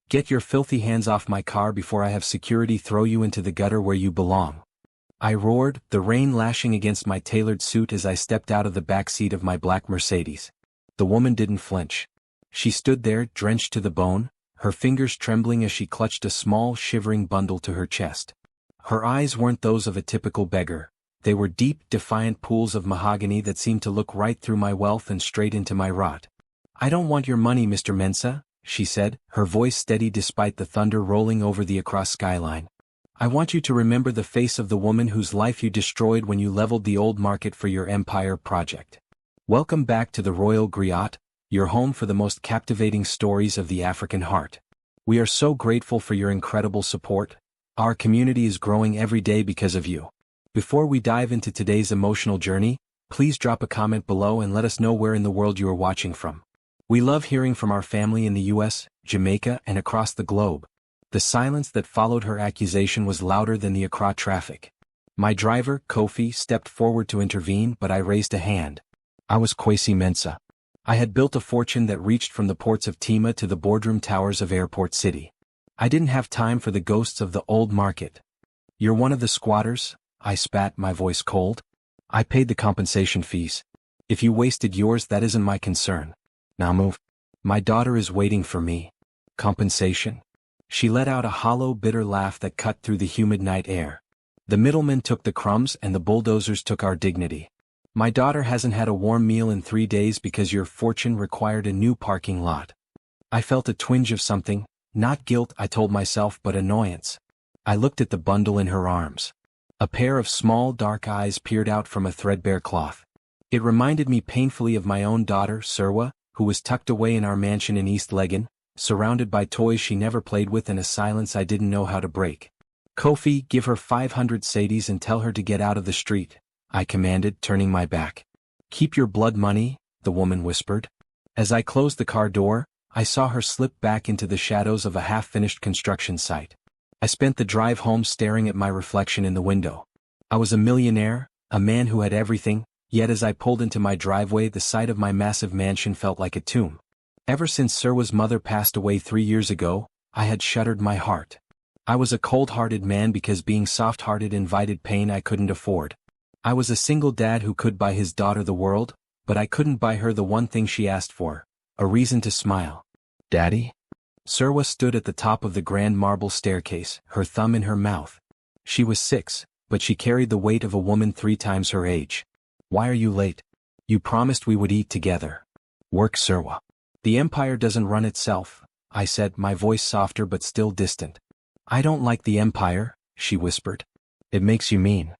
Get your filthy hands off my car before I have security throw you into the gutter where you belong. I roared, the rain lashing against my tailored suit as I stepped out of the back seat of my black Mercedes. The woman didn't flinch. She stood there, drenched to the bone, her fingers trembling as she clutched a small, shivering bundle to her chest. Her eyes weren't those of a typical beggar. They were deep, defiant pools of mahogany that seemed to look right through my wealth and straight into my rot. "I don't want your money, Mr. Mensah," she said, her voice steady despite the thunder rolling over the across skyline. "I want you to remember the face of the woman whose life you destroyed when you leveled the old market for your empire project. Welcome back to the Royal Griot, your home for the most captivating stories of the African heart. We are so grateful for your incredible support. Our community is growing every day because of you. Before we dive into today's emotional journey, please drop a comment below and let us know where in the world you are watching from. We love hearing from our family in the US, Jamaica, and across the globe." The silence that followed her accusation was louder than the Accra traffic. My driver, Kofi, stepped forward to intervene, but I raised a hand. I was Kwesi Mensah. I had built a fortune that reached from the ports of Tema to the boardroom towers of Airport City. I didn't have time for the ghosts of the old market. "You're one of the squatters?" I spat, my voice cold. "I paid the compensation fees. If you wasted yours, that isn't my concern. Now move. My daughter is waiting for me." "Compensation?" She let out a hollow, bitter laugh that cut through the humid night air. "The middlemen took the crumbs and the bulldozers took our dignity. My daughter hasn't had a warm meal in 3 days because your fortune required a new parking lot." I felt a twinge of something, not guilt, I told myself, but annoyance. I looked at the bundle in her arms. A pair of small, dark eyes peered out from a threadbare cloth. It reminded me painfully of my own daughter, Serwa, who was tucked away in our mansion in East Legon, surrounded by toys she never played with and a silence I didn't know how to break. "Kofi, give her 500 cedis and tell her to get out of the street," I commanded, turning my back. "Keep your blood money," the woman whispered. As I closed the car door, I saw her slip back into the shadows of a half-finished construction site. I spent the drive home staring at my reflection in the window. I was a millionaire, a man who had everything, yet as I pulled into my driveway, the sight of my massive mansion felt like a tomb. Ever since Serwa's mother passed away 3 years ago, I had shuttered my heart. I was a cold-hearted man because being soft-hearted invited pain I couldn't afford. I was a single dad who could buy his daughter the world, but I couldn't buy her the one thing she asked for, a reason to smile. "Daddy?" Serwa stood at the top of the grand marble staircase, her thumb in her mouth. She was 6, but she carried the weight of a woman 3 times her age. "Why are you late? You promised we would eat together." "Work, Serwa. The empire doesn't run itself," I said, my voice softer but still distant. "I don't like the empire," she whispered. "It makes you mean."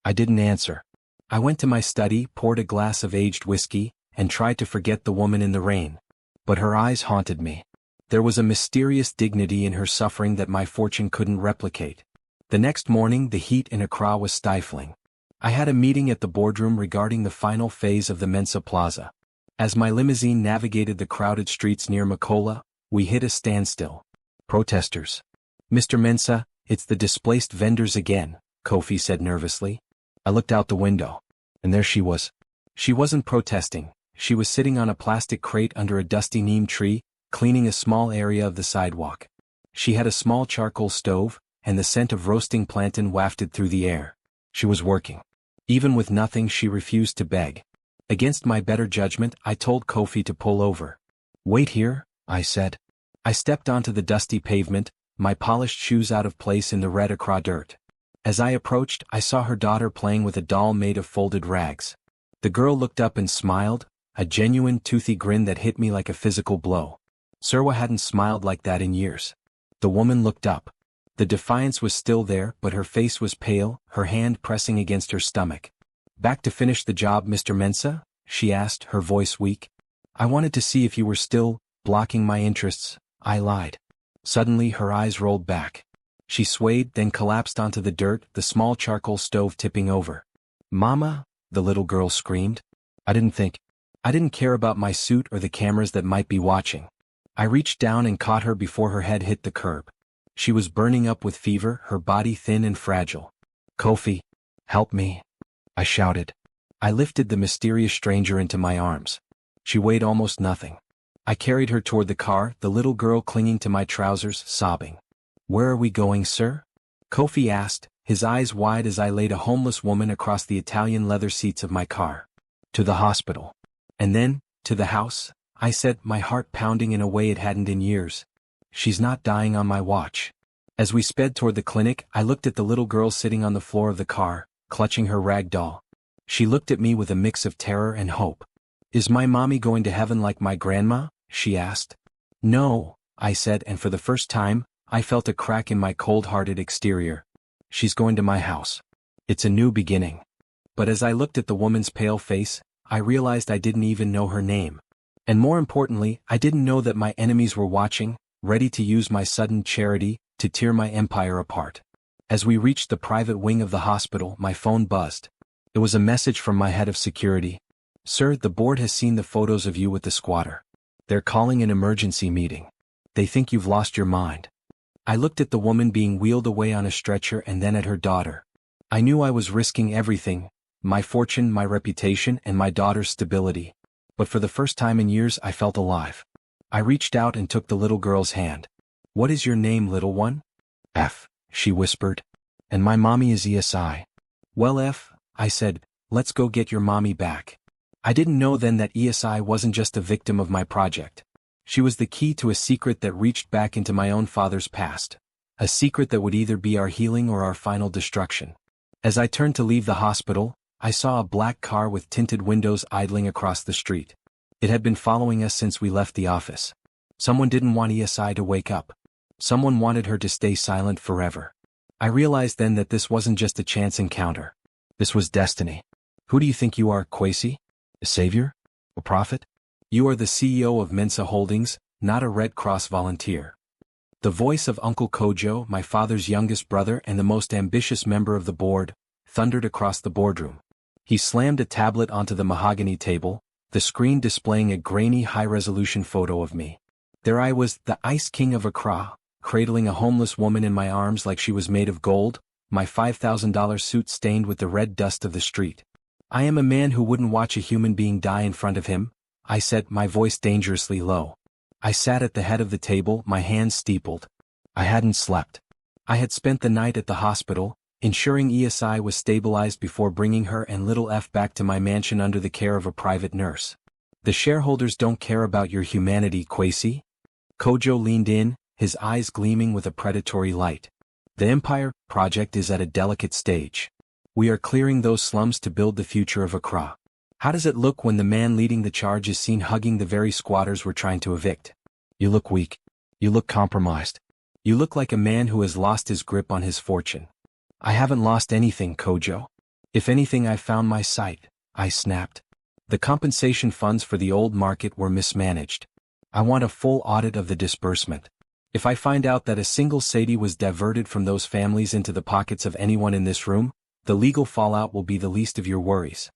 I didn't answer. I went to my study, poured a glass of aged whiskey, and tried to forget the woman in the rain. But her eyes haunted me. There was a mysterious dignity in her suffering that my fortune couldn't replicate. The next morning, the heat in Accra was stifling. I had a meeting at the boardroom regarding the final phase of the Mensah Plaza. As my limousine navigated the crowded streets near Makola, we hit a standstill. Protesters. "Mr. Mensah, it's the displaced vendors again," Kofi said nervously. I looked out the window. And there she was. She wasn't protesting. She was sitting on a plastic crate under a dusty neem tree, cleaning a small area of the sidewalk. She had a small charcoal stove, and the scent of roasting plantain wafted through the air. She was working. Even with nothing, she refused to beg. Against my better judgment, I told Kofi to pull over. "Wait here," I said. I stepped onto the dusty pavement, my polished shoes out of place in the red Accra dirt. As I approached, I saw her daughter playing with a doll made of folded rags. The girl looked up and smiled, a genuine toothy grin that hit me like a physical blow. Serwa hadn't smiled like that in years. The woman looked up. The defiance was still there, but her face was pale, her hand pressing against her stomach. "Back to finish the job, Mr. Mensah?" she asked, her voice weak. "I wanted to see if you were still blocking my interests," I lied. Suddenly her eyes rolled back. She swayed, then collapsed onto the dirt, the small charcoal stove tipping over. "Mama," the little girl screamed. I didn't care about my suit or the cameras that might be watching. I reached down and caught her before her head hit the curb. She was burning up with fever, her body thin and fragile. "Kofi, help me," I shouted. I lifted the mysterious stranger into my arms. She weighed almost nothing. I carried her toward the car, the little girl clinging to my trousers, sobbing. "Where are we going, sir?" Kofi asked, his eyes wide as I laid a homeless woman across the Italian leather seats of my car. "To the hospital. And then, to the house," I said, my heart pounding in a way it hadn't in years. "She's not dying on my watch." As we sped toward the clinic, I looked at the little girl sitting on the floor of the car, clutching her rag doll. She looked at me with a mix of terror and hope. "Is my mommy going to heaven like my grandma?" she asked. "No," I said, and for the first time, I felt a crack in my cold-hearted exterior. "She's going to my house. It's a new beginning." But as I looked at the woman's pale face, I realized I didn't even know her name. And more importantly, I didn't know that my enemies were watching, ready to use my sudden charity to tear my empire apart. As we reached the private wing of the hospital, my phone buzzed. It was a message from my head of security. "Sir, the board has seen the photos of you with the squatter. They're calling an emergency meeting. They think you've lost your mind." I looked at the woman being wheeled away on a stretcher and then at her daughter. I knew I was risking everything, my fortune, my reputation, and my daughter's stability. But for the first time in years I felt alive. I reached out and took the little girl's hand. "What is your name, little one?" "F," she whispered. "And my mommy is ESI." "Well, F," I said, "let's go get your mommy back." I didn't know then that ESI wasn't just a victim of my project. She was the key to a secret that reached back into my own father's past. A secret that would either be our healing or our final destruction. As I turned to leave the hospital, I saw a black car with tinted windows idling across the street. It had been following us since we left the office. Someone didn't want ESI to wake up. Someone wanted her to stay silent forever. I realized then that this wasn't just a chance encounter. This was destiny. "Who do you think you are, Kwesi? A savior? A prophet? You are the CEO of Mensah Holdings, not a Red Cross volunteer." The voice of Uncle Kojo, my father's youngest brother and the most ambitious member of the board, thundered across the boardroom. He slammed a tablet onto the mahogany table, the screen displaying a grainy high-resolution photo of me. There I was, the Ice King of Accra, cradling a homeless woman in my arms like she was made of gold, my $5,000 suit stained with the red dust of the street. "I am a man who wouldn't watch a human being die in front of him," I said, my voice dangerously low. I sat at the head of the table, my hands steepled. I hadn't slept. I had spent the night at the hospital, ensuring ESI was stabilized before bringing her and little F back to my mansion under the care of a private nurse. "The shareholders don't care about your humanity, Kwesi." Kojo leaned in, his eyes gleaming with a predatory light. "The Empire project is at a delicate stage. We are clearing those slums to build the future of Accra. How does it look when the man leading the charge is seen hugging the very squatters we're trying to evict? You look weak. You look compromised. You look like a man who has lost his grip on his fortune." "I haven't lost anything, Kojo. If anything, I've found my sight," I snapped. "The compensation funds for the old market were mismanaged. I want a full audit of the disbursement. If I find out that a single Sadie was diverted from those families into the pockets of anyone in this room, the legal fallout will be the least of your worries."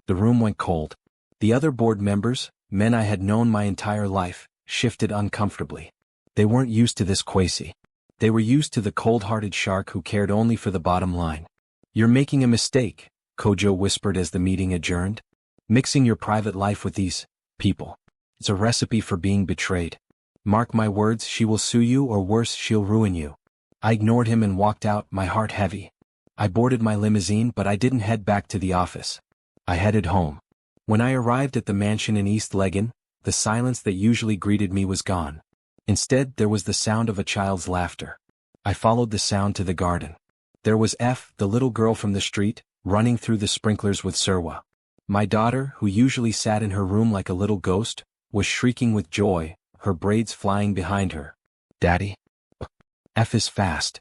The room went cold. The other board members, men I had known my entire life, shifted uncomfortably. They weren't used to this Kwesi. They were used to the cold-hearted shark who cared only for the bottom line. "You're making a mistake," Kojo whispered as the meeting adjourned. "Mixing your private life with these people. It's a recipe for being betrayed. Mark my words, she will sue you or worse, she'll ruin you." I ignored him and walked out, my heart heavy. I boarded my limousine, but I didn't head back to the office. I headed home. When I arrived at the mansion in East Legon, the silence that usually greeted me was gone. Instead, there was the sound of a child's laughter. I followed the sound to the garden. There was F, the little girl from the street, running through the sprinklers with Serwa. My daughter, who usually sat in her room like a little ghost, was shrieking with joy, her braids flying behind her. "Daddy? F is fast,"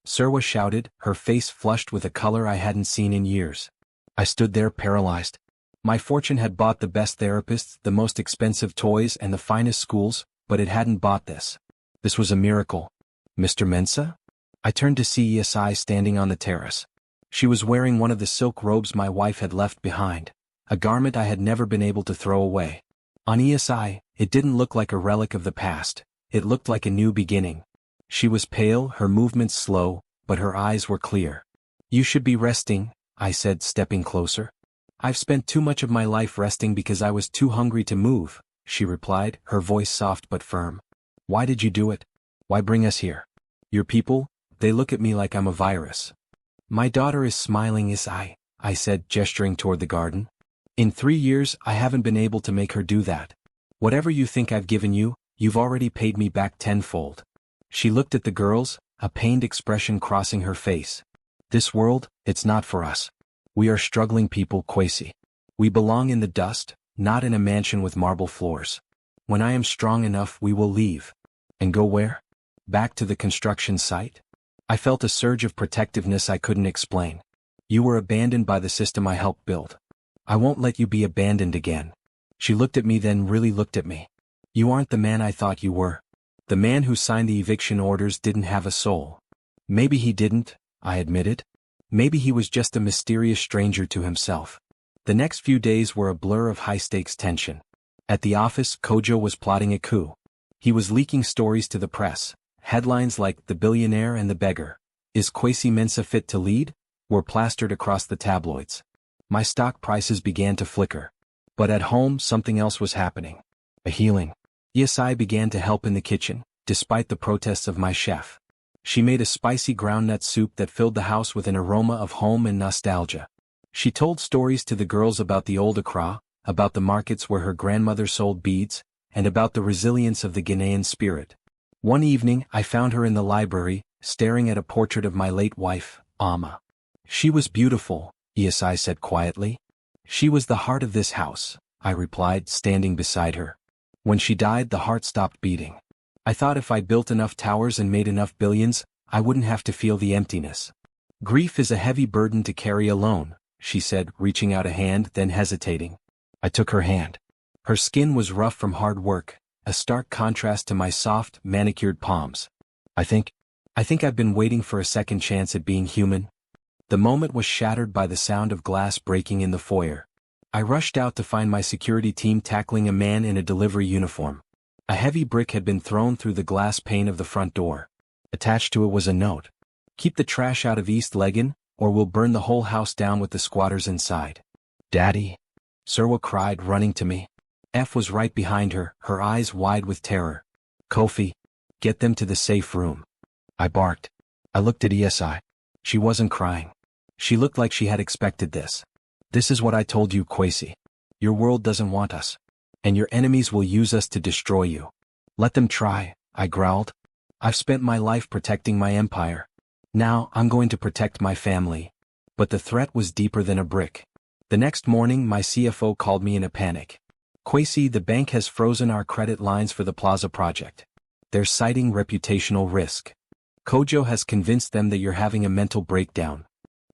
Serwa shouted, her face flushed with a color I hadn't seen in years. I stood there paralyzed. My fortune had bought the best therapists, the most expensive toys, and the finest schools, but it hadn't bought this. This was a miracle. "Mr. Mensah?" I turned to see ESI standing on the terrace. She was wearing one of the silk robes my wife had left behind, a garment I had never been able to throw away. On ESI, it didn't look like a relic of the past, it looked like a new beginning. She was pale, her movements slow, but her eyes were clear. "You should be resting," I said, stepping closer. "I've spent too much of my life resting because I was too hungry to move," she replied, her voice soft but firm. Why did you do it? Why bring us here? Your people, they look at me like I'm a virus. My daughter is smiling as I said, gesturing toward the garden. In 3 years I haven't been able to make her do that. Whatever you think I've given you, you've already paid me back tenfold. She looked at the girls, a pained expression crossing her face. This world, it's not for us. We are struggling people, Kwesi. We belong in the dust, not in a mansion with marble floors. When I am strong enough we will leave. And go where? Back to the construction site? I felt a surge of protectiveness I couldn't explain. You were abandoned by the system I helped build. I won't let you be abandoned again. She looked at me, then really looked at me. You aren't the man I thought you were. The man who signed the eviction orders didn't have a soul. Maybe he didn't, I admitted. Maybe he was just a mysterious stranger to himself. The next few days were a blur of high-stakes tension. At the office, Kojo was plotting a coup. He was leaking stories to the press. Headlines like "The Billionaire and the Beggar. Is Kwesi Mensah fit to lead?" were plastered across the tabloids. My stock prices began to flicker. But at home something else was happening. A healing. Yesai began to help in the kitchen, despite the protests of my chef. She made a spicy groundnut soup that filled the house with an aroma of home and nostalgia. She told stories to the girls about the old Accra, about the markets where her grandmother sold beads, and about the resilience of the Ghanaian spirit. One evening I found her in the library, staring at a portrait of my late wife, Amma. She was beautiful, Yesai said quietly. She was the heart of this house, I replied, standing beside her. When she died, the heart stopped beating. I thought if I built enough towers and made enough billions, I wouldn't have to feel the emptiness. Grief is a heavy burden to carry alone, she said, reaching out a hand, then hesitating. I took her hand. Her skin was rough from hard work, a stark contrast to my soft, manicured palms. I think I've been waiting for a second chance at being human. The moment was shattered by the sound of glass breaking in the foyer. I rushed out to find my security team tackling a man in a delivery uniform. A heavy brick had been thrown through the glass pane of the front door. Attached to it was a note. Keep the trash out of East Legon, or we'll burn the whole house down with the squatters inside. Daddy! Serwa cried, running to me. F was right behind her, her eyes wide with terror. Kofi, get them to the safe room. I barked. I looked at Esai. She wasn't crying. She looked like she had expected this. This is what I told you, Kwesi. Your world doesn't want us. And your enemies will use us to destroy you. Let them try, I growled. I've spent my life protecting my empire. Now I'm going to protect my family. But the threat was deeper than a brick. The next morning my CFO called me in a panic. Kwesi, the bank has frozen our credit lines for the Plaza project. They're citing reputational risk. Kojo has convinced them that you're having a mental breakdown.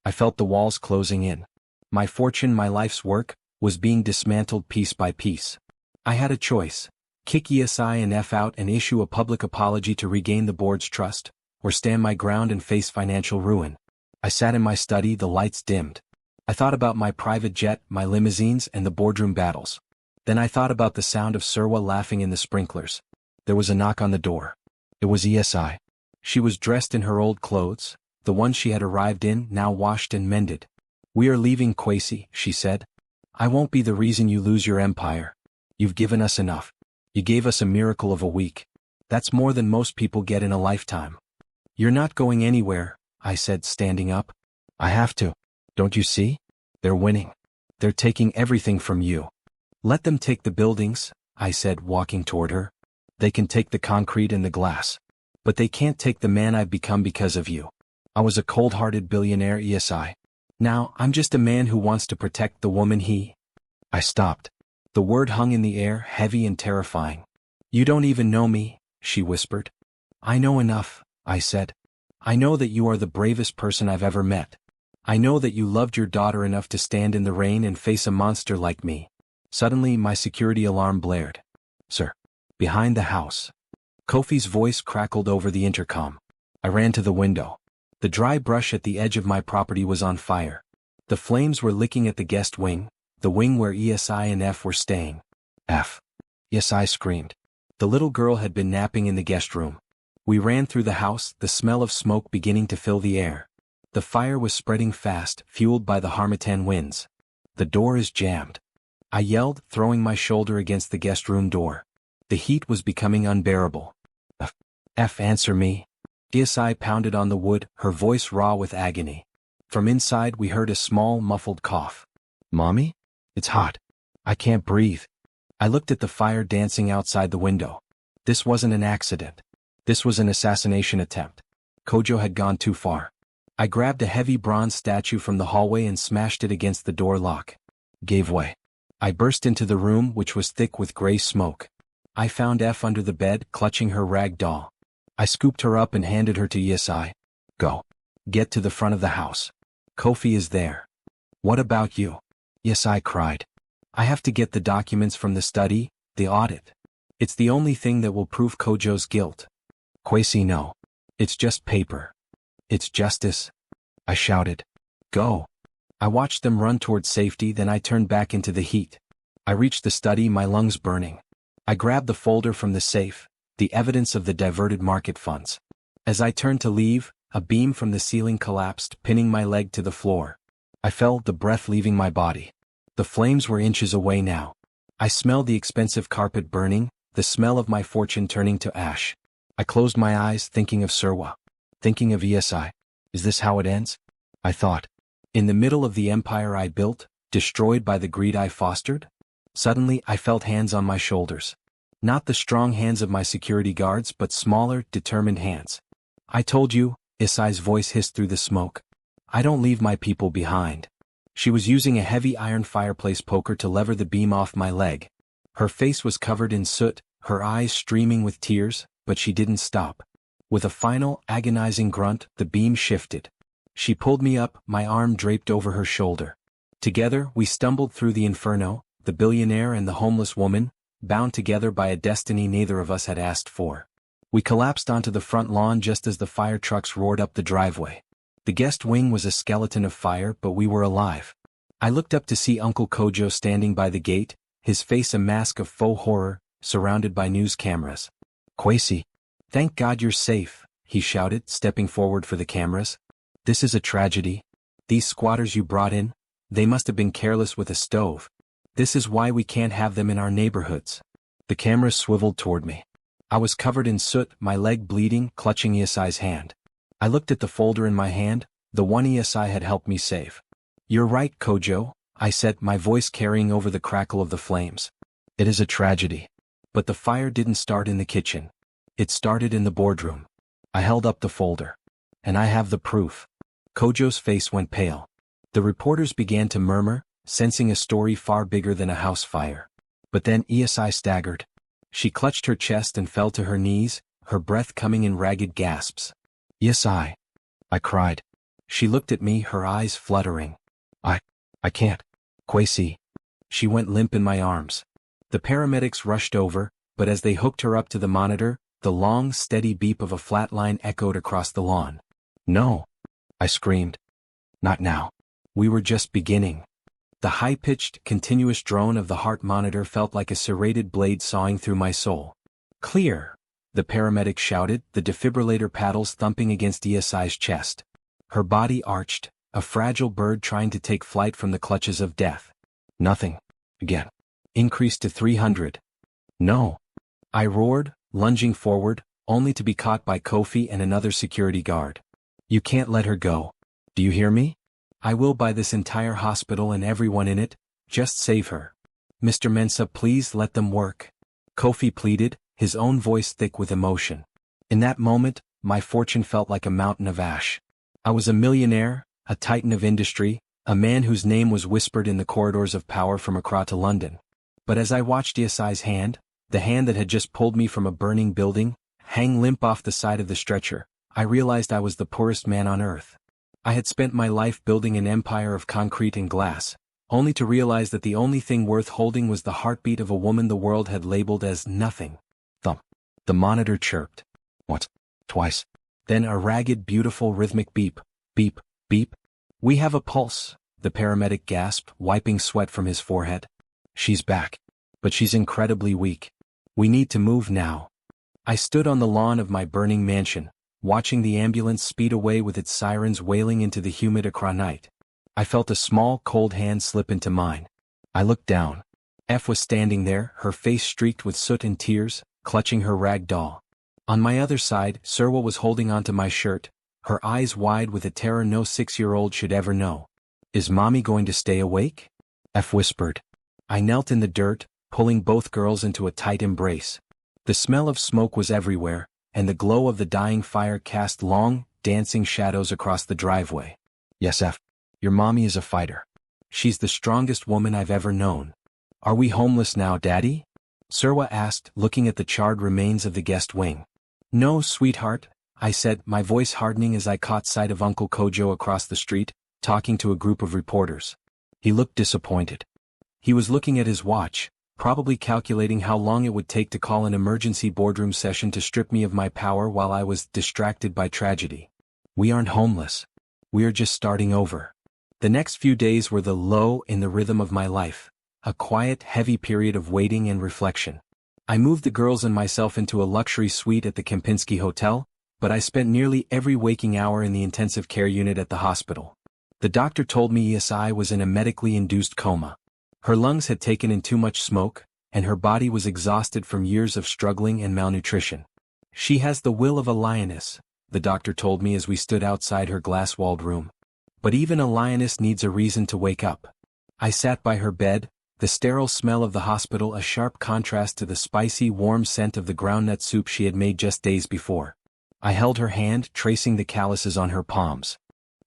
I felt the walls closing in. My fortune, my life's work, was being dismantled piece by piece. I had a choice. Kick ESI and F out and issue a public apology to regain the board's trust, or stand my ground and face financial ruin. I sat in my study, the lights dimmed. I thought about my private jet, my limousines, and the boardroom battles. Then I thought about the sound of Serwa laughing in the sprinklers. There was a knock on the door. It was ESI. She was dressed in her old clothes, the ones she had arrived in, now washed and mended. We are leaving, Kwesi, she said. I won't be the reason you lose your empire. You've given us enough. You gave us a miracle of a week. That's more than most people get in a lifetime. You're not going anywhere, I said, standing up. I have to. Don't you see? They're winning. They're taking everything from you. Let them take the buildings, I said, walking toward her. They can take the concrete and the glass. But they can't take the man I've become because of you. I was a cold-hearted billionaire, ESI. Now, I'm just a man who wants to protect the woman he... I stopped. The word hung in the air, heavy and terrifying. You don't even know me, she whispered. I know enough, I said. I know that you are the bravest person I've ever met. I know that you loved your daughter enough to stand in the rain and face a monster like me. Suddenly, my security alarm blared. Sir. Behind the house. Kofi's voice crackled over the intercom. I ran to the window. The dry brush at the edge of my property was on fire. The flames were licking at the guest wing, the wing where ESI and F were staying. F. ESI screamed. The little girl had been napping in the guest room. We ran through the house, the smell of smoke beginning to fill the air. The fire was spreading fast, fueled by the harmattan winds. The door is jammed. I yelled, throwing my shoulder against the guest room door. The heat was becoming unbearable. Answer me. Isai pounded on the wood, her voice raw with agony. From inside we heard a small, muffled cough. Mommy? It's hot. I can't breathe. I looked at the fire dancing outside the window. This wasn't an accident. This was an assassination attempt. Kojo had gone too far. I grabbed a heavy bronze statue from the hallway and smashed it against the door lock. Gave way. I burst into the room, which was thick with gray smoke. I found F under the bed, clutching her rag doll. I scooped her up and handed her to Isai. Go. Get to the front of the house. Kofi is there. What about you? Isai cried. I have to get the documents from the study, the audit. It's the only thing that will prove Kojo's guilt. Kwesi, no. It's just paper. It's justice. I shouted. Go. I watched them run toward safety, then I turned back into the heat. I reached the study, my lungs burning. I grabbed the folder from the safe, the evidence of the diverted market funds. As I turned to leave, a beam from the ceiling collapsed, pinning my leg to the floor. I felt the breath leaving my body. The flames were inches away now. I smelled the expensive carpet burning, the smell of my fortune turning to ash. I closed my eyes, thinking of Surwa. Thinking of Isai. Is this how it ends? I thought. In the middle of the empire I built, destroyed by the greed I fostered? Suddenly I felt hands on my shoulders. Not the strong hands of my security guards, but smaller, determined hands. I told you, Isai's voice hissed through the smoke. I don't leave my people behind. She was using a heavy iron fireplace poker to lever the beam off my leg. Her face was covered in soot, her eyes streaming with tears, but she didn't stop. With a final, agonizing grunt, the beam shifted. She pulled me up, my arm draped over her shoulder. Together, we stumbled through the inferno, the billionaire and the homeless woman, bound together by a destiny neither of us had asked for. We collapsed onto the front lawn just as the fire trucks roared up the driveway. The guest wing was a skeleton of fire, but we were alive. I looked up to see Uncle Kojo standing by the gate, his face a mask of faux horror, surrounded by news cameras. Kwesi. Thank God you're safe, he shouted, stepping forward for the cameras. This is a tragedy. These squatters you brought in, they must have been careless with a stove. This is why we can't have them in our neighborhoods. The cameras swiveled toward me. I was covered in soot, my leg bleeding, clutching Isai's hand. I looked at the folder in my hand, the one Isai had helped me save. You're right, Kojo, I said, my voice carrying over the crackle of the flames. It is a tragedy. But the fire didn't start in the kitchen. It started in the boardroom. I held up the folder. And I have the proof. Kojo's face went pale. The reporters began to murmur, sensing a story far bigger than a house fire. But then Isai staggered. She clutched her chest and fell to her knees, her breath coming in ragged gasps. Isai, I cried. She looked at me, her eyes fluttering. I can't. Kwesi. She went limp in my arms. The paramedics rushed over, but as they hooked her up to the monitor, the long, steady beep of a flat line echoed across the lawn. No. I screamed. Not now. We were just beginning. The high-pitched, continuous drone of the heart monitor felt like a serrated blade sawing through my soul. Clear. The paramedic shouted, the defibrillator paddles thumping against Isai's chest. Her body arched, a fragile bird trying to take flight from the clutches of death. Nothing. Again. Increased to 300. No. I roared, lunging forward, only to be caught by Kofi and another security guard. You can't let her go. Do you hear me? I will buy this entire hospital and everyone in it, just save her. Mr. Mensah, please let them work. Kofi pleaded, his own voice thick with emotion. In that moment, my fortune felt like a mountain of ash. I was a millionaire, a titan of industry, a man whose name was whispered in the corridors of power from Accra to London. But as I watched Isai's hand, the hand that had just pulled me from a burning building, hang limp off the side of the stretcher, I realized I was the poorest man on earth. I had spent my life building an empire of concrete and glass, only to realize that the only thing worth holding was the heartbeat of a woman the world had labeled as nothing. Thump. The monitor chirped. Once. Twice. Then a ragged, beautiful rhythmic beep. Beep. Beep. We have a pulse, the paramedic gasped, wiping sweat from his forehead. She's back. But she's incredibly weak. We need to move now. I stood on the lawn of my burning mansion, watching the ambulance speed away with its sirens wailing into the humid Accra night. I felt a small, cold hand slip into mine. I looked down. F was standing there, her face streaked with soot and tears, clutching her rag doll. On my other side, Serwa was holding onto my shirt, her eyes wide with a terror no 6-year-old should ever know. Is mommy going to stay awake? F whispered. I knelt in the dirt, pulling both girls into a tight embrace. The smell of smoke was everywhere, and the glow of the dying fire cast long, dancing shadows across the driveway. Yes, F. Your mommy is a fighter. She's the strongest woman I've ever known. Are we homeless now, Daddy? Serwa asked, looking at the charred remains of the guest wing. No, sweetheart, I said, my voice hardening as I caught sight of Uncle Kojo across the street, talking to a group of reporters. He looked disappointed. He was looking at his watch, probably calculating how long it would take to call an emergency boardroom session to strip me of my power while I was distracted by tragedy. We aren't homeless. We are just starting over. The next few days were the low in the rhythm of my life. A quiet, heavy period of waiting and reflection. I moved the girls and myself into a luxury suite at the Kempinski Hotel, but I spent nearly every waking hour in the intensive care unit at the hospital. The doctor told me ESI was in a medically induced coma. Her lungs had taken in too much smoke, and her body was exhausted from years of struggling and malnutrition. She has the will of a lioness, the doctor told me as we stood outside her glass-walled room. But even a lioness needs a reason to wake up. I sat by her bed, the sterile smell of the hospital a sharp contrast to the spicy, warm scent of the groundnut soup she had made just days before. I held her hand, tracing the calluses on her palms.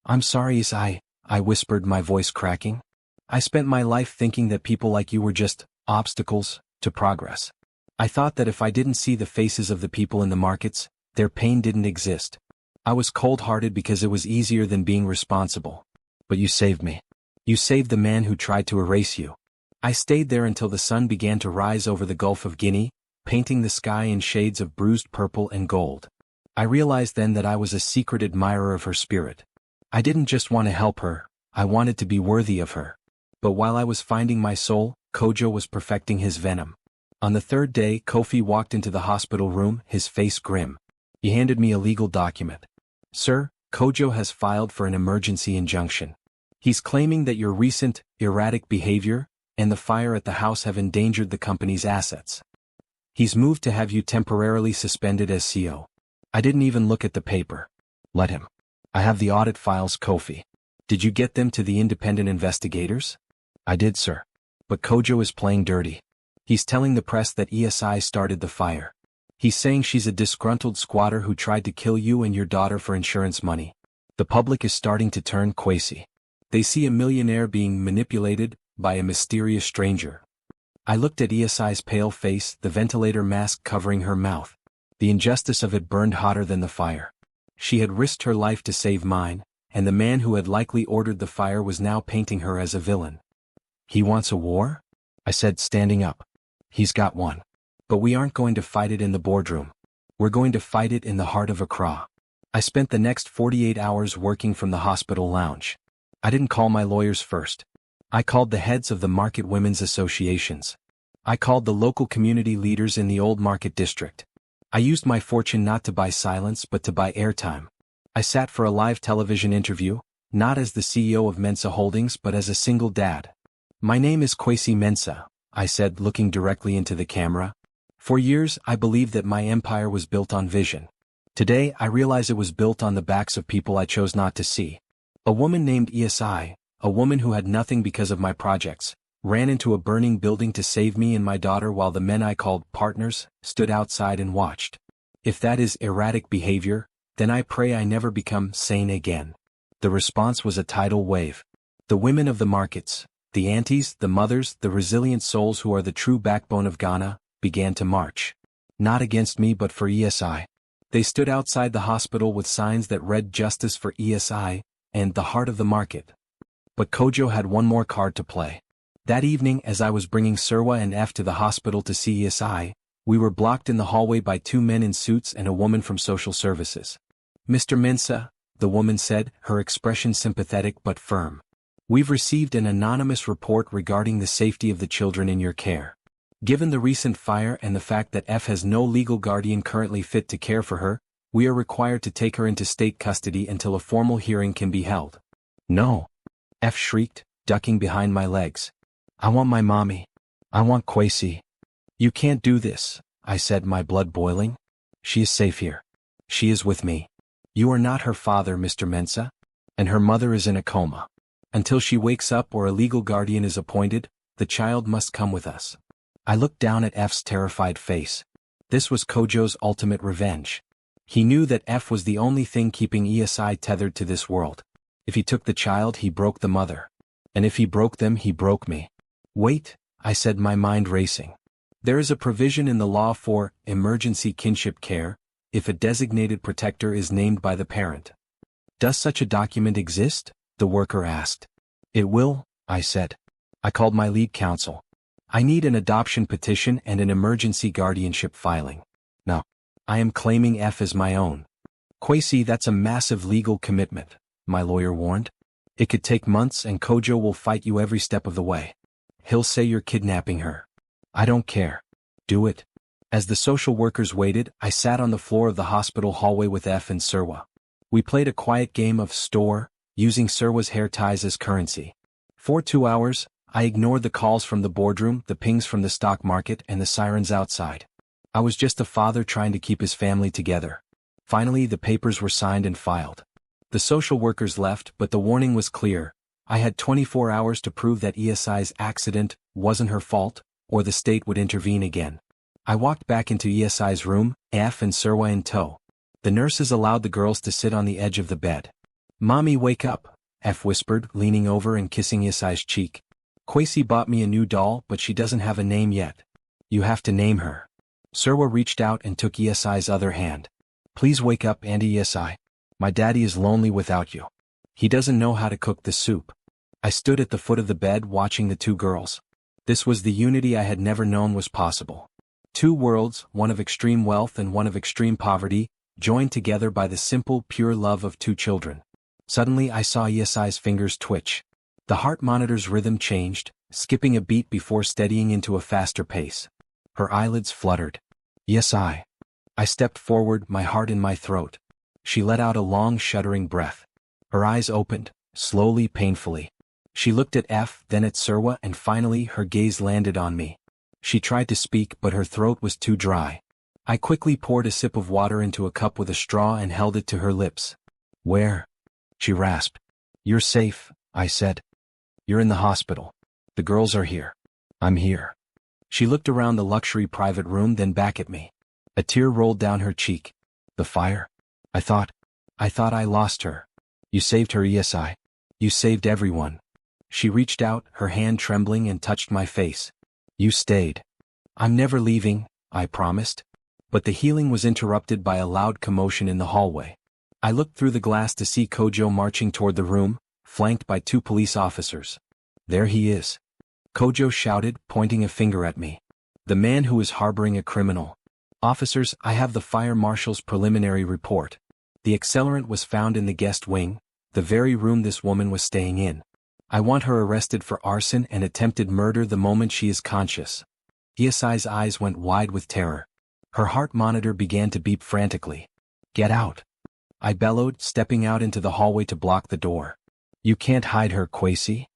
I'm sorry, Isai, I whispered, my voice cracking. I spent my life thinking that people like you were just obstacles to progress. I thought that if I didn't see the faces of the people in the markets, their pain didn't exist. I was cold-hearted because it was easier than being responsible. But you saved me. You saved the man who tried to erase you. I stayed there until the sun began to rise over the Gulf of Guinea, painting the sky in shades of bruised purple and gold. I realized then that I was a secret admirer of her spirit. I didn't just want to help her, I wanted to be worthy of her. But while I was finding my soul, Kojo was perfecting his venom. On the third day, Kofi walked into the hospital room, his face grim. He handed me a legal document. Sir, Kojo has filed for an emergency injunction. He's claiming that your recent, erratic behavior and the fire at the house have endangered the company's assets. He's moved to have you temporarily suspended as CEO. I didn't even look at the paper. Let him. I have the audit files, Kofi. Did you get them to the independent investigators? I did, sir. But Kojo is playing dirty. He's telling the press that ESI started the fire. He's saying she's a disgruntled squatter who tried to kill you and your daughter for insurance money. The public is starting to turn Kwesi. They see a millionaire being manipulated by a mysterious stranger. I looked at ESI's pale face, the ventilator mask covering her mouth. The injustice of it burned hotter than the fire. She had risked her life to save mine, and the man who had likely ordered the fire was now painting her as a villain. He wants a war? I said, standing up. He's got one. But we aren't going to fight it in the boardroom. We're going to fight it in the heart of Accra. I spent the next 48 hours working from the hospital lounge. I didn't call my lawyers first. I called the heads of the market women's associations. I called the local community leaders in the old market district. I used my fortune not to buy silence but to buy airtime. I sat for a live television interview, not as the CEO of Mensah Holdings but as a single dad. My name is Kwesi Mensah, I said, looking directly into the camera. For years I believed that my empire was built on vision. Today I realize it was built on the backs of people I chose not to see. A woman named ESI, a woman who had nothing because of my projects, ran into a burning building to save me and my daughter while the men I called partners stood outside and watched. If that is erratic behavior, then I pray I never become sane again. The response was a tidal wave. The women of the markets, the aunties, the mothers, the resilient souls who are the true backbone of Ghana, began to march. Not against me but for ESI. They stood outside the hospital with signs that read justice for ESI and the heart of the market. But Kojo had one more card to play. That evening, as I was bringing Serwa and F to the hospital to see ESI, we were blocked in the hallway by two men in suits and a woman from social services. Mr. Mensah, the woman said, her expression sympathetic but firm. We've received an anonymous report regarding the safety of the children in your care. Given the recent fire and the fact that F has no legal guardian currently fit to care for her, we are required to take her into state custody until a formal hearing can be held. No! F shrieked, ducking behind my legs. I want my mommy. I want Kwesi. You can't do this, I said, my blood boiling. She is safe here. She is with me. You are not her father, Mr. Mensah. And her mother is in a coma. Until she wakes up or a legal guardian is appointed, the child must come with us. I looked down at F's terrified face. This was Kojo's ultimate revenge. He knew that F was the only thing keeping ESI tethered to this world. If he took the child, he broke the mother. And if he broke them, he broke me. Wait, I said, my mind racing. There is a provision in the law for emergency kinship care, if a designated protector is named by the parent. Does such a document exist? The worker asked. It will, I said. I called my lead counsel. I need an adoption petition and an emergency guardianship filing. No. I am claiming F as my own. Kwesi, that's a massive legal commitment, my lawyer warned. It could take months and Kojo will fight you every step of the way. He'll say you're kidnapping her. I don't care. Do it. As the social workers waited, I sat on the floor of the hospital hallway with F and Surwa. We played a quiet game of store, using Surwa's hair ties as currency. For 2 hours, I ignored the calls from the boardroom, the pings from the stock market, and the sirens outside. I was just a father trying to keep his family together. Finally, the papers were signed and filed. The social workers left, but the warning was clear. I had 24 hours to prove that ESI's accident wasn't her fault, or the state would intervene again. I walked back into ESI's room, F and Surwa in tow. The nurses allowed the girls to sit on the edge of the bed. Mommy, wake up, F whispered, leaning over and kissing ESI's cheek. Kwesi bought me a new doll, but she doesn't have a name yet. You have to name her. Surwa reached out and took ESI's other hand. Please wake up, Auntie ESI. My daddy is lonely without you. He doesn't know how to cook the soup. I stood at the foot of the bed watching the two girls. This was the unity I had never known was possible. Two worlds, one of extreme wealth and one of extreme poverty, joined together by the simple, pure love of two children. Suddenly I saw ESI's fingers twitch. The heart monitor's rhythm changed, skipping a beat before steadying into a faster pace. Her eyelids fluttered. ESI. I stepped forward, my heart in my throat. She let out a long, shuddering breath. Her eyes opened, slowly, painfully. She looked at F, then at Surwa, and finally her gaze landed on me. She tried to speak, but her throat was too dry. I quickly poured a sip of water into a cup with a straw and held it to her lips. Where? She rasped. You're safe, I said. You're in the hospital. The girls are here. I'm here. She looked around the luxury private room, then back at me. A tear rolled down her cheek. The fire? I thought I lost her. You saved her, ESI. You saved everyone. She reached out, her hand trembling, and touched my face. You stayed. I'm never leaving, I promised. But the healing was interrupted by a loud commotion in the hallway. I looked through the glass to see Kojo marching toward the room, flanked by 2 police officers. There he is. Kojo shouted, pointing a finger at me. The man who is harboring a criminal. Officers, I have the fire marshal's preliminary report. The accelerant was found in the guest wing, the very room this woman was staying in. I want her arrested for arson and attempted murder the moment she is conscious. ESI's eyes went wide with terror. Her heart monitor began to beep frantically. Get out. I bellowed, stepping out into the hallway to block the door. You can't hide her, Kwesi.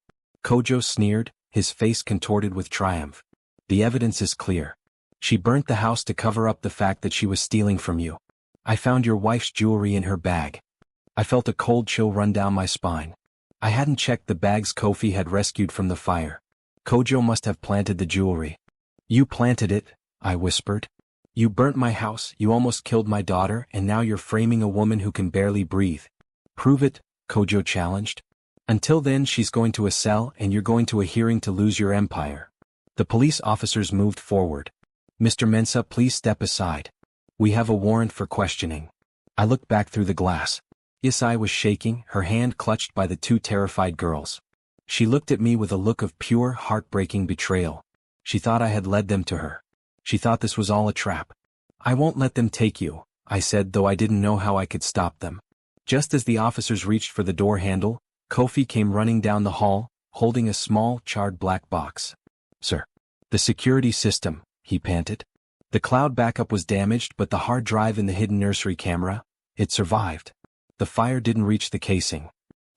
Kojo sneered, his face contorted with triumph. The evidence is clear. She burnt the house to cover up the fact that she was stealing from you. I found your wife's jewelry in her bag. I felt a cold chill run down my spine. I hadn't checked the bags Kofi had rescued from the fire. Kojo must have planted the jewelry. You planted it, I whispered. You burnt my house, you almost killed my daughter, and now you're framing a woman who can barely breathe. Prove it, Kojo challenged. Until then, she's going to a cell and you're going to a hearing to lose your empire. The police officers moved forward. Mr. Mensah, please step aside. We have a warrant for questioning. I looked back through the glass. ESI was shaking, her hand clutched by the 2 terrified girls. She looked at me with a look of pure, heartbreaking betrayal. She thought I had led them to her. She thought this was all a trap. I won't let them take you, I said, though I didn't know how I could stop them. Just as the officers reached for the door handle, Kofi came running down the hall, holding a small, charred black box. Sir. The security system, he panted. The cloud backup was damaged, but the hard drive in the hidden nursery camera, it survived. The fire didn't reach the casing.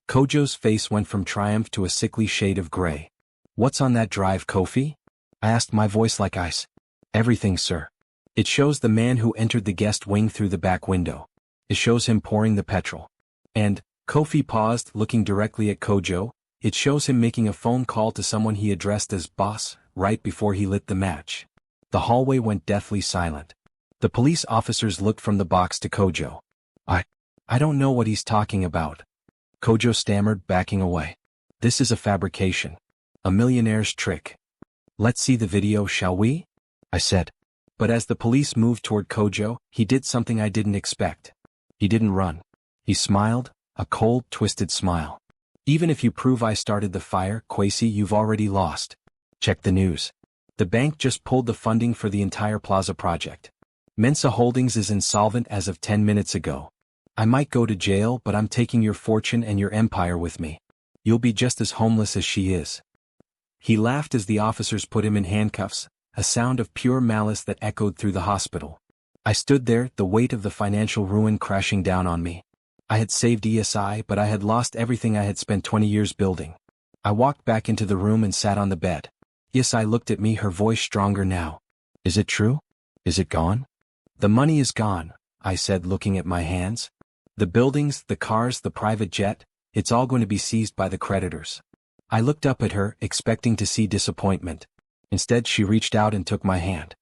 Kojo's face went from triumph to a sickly shade of gray. What's on that drive, Kofi? I asked, my voice like ice. Everything, sir. It shows the man who entered the guest wing through the back window. It shows him pouring the petrol. And, Kofi paused, looking directly at Kojo, it shows him making a phone call to someone he addressed as boss, right before he lit the match. The hallway went deathly silent. The police officers looked from the box to Kojo. I don't know what he's talking about. Kojo stammered, backing away. This is a fabrication. A millionaire's trick. Let's see the video, shall we? I said. But as the police moved toward Kojo, he did something I didn't expect. He didn't run. He smiled, a cold, twisted smile. Even if you prove I started the fire, Kwesi, you've already lost. Check the news. The bank just pulled the funding for the entire plaza project. Mensah Holdings is insolvent as of 10 minutes ago. I might go to jail, but I'm taking your fortune and your empire with me. You'll be just as homeless as she is. He laughed as the officers put him in handcuffs, a sound of pure malice that echoed through the hospital. I stood there, the weight of the financial ruin crashing down on me. I had saved ESI, but I had lost everything I had spent 20 years building. I walked back into the room and sat on the bed. ESI looked at me, her voice stronger now. Is it true? Is it gone? The money is gone, I said, looking at my hands. The buildings, the cars, the private jet, it's all going to be seized by the creditors. I looked up at her, expecting to see disappointment. Instead, she reached out and took my hand.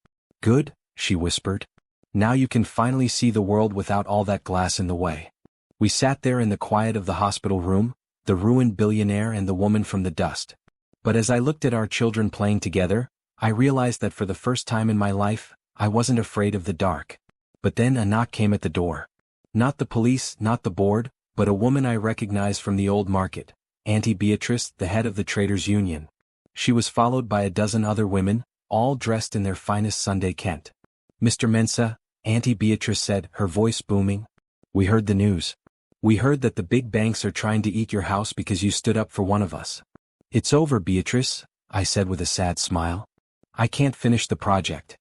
Good, she whispered. Now you can finally see the world without all that glass in the way. We sat there in the quiet of the hospital room, the ruined billionaire and the woman from the dust. But as I looked at our children playing together, I realized that for the first time in my life, I wasn't afraid of the dark. But then a knock came at the door. Not the police, not the board, but a woman I recognized from the old market, Auntie Beatrice, the head of the traders' union. She was followed by a dozen other women, all dressed in their finest Sunday Kent. Mr. Mensah, Auntie Beatrice said, her voice booming. We heard the news. We heard that the big banks are trying to eat your house because you stood up for one of us. It's over, Beatrice, I said with a sad smile. I can't finish the project.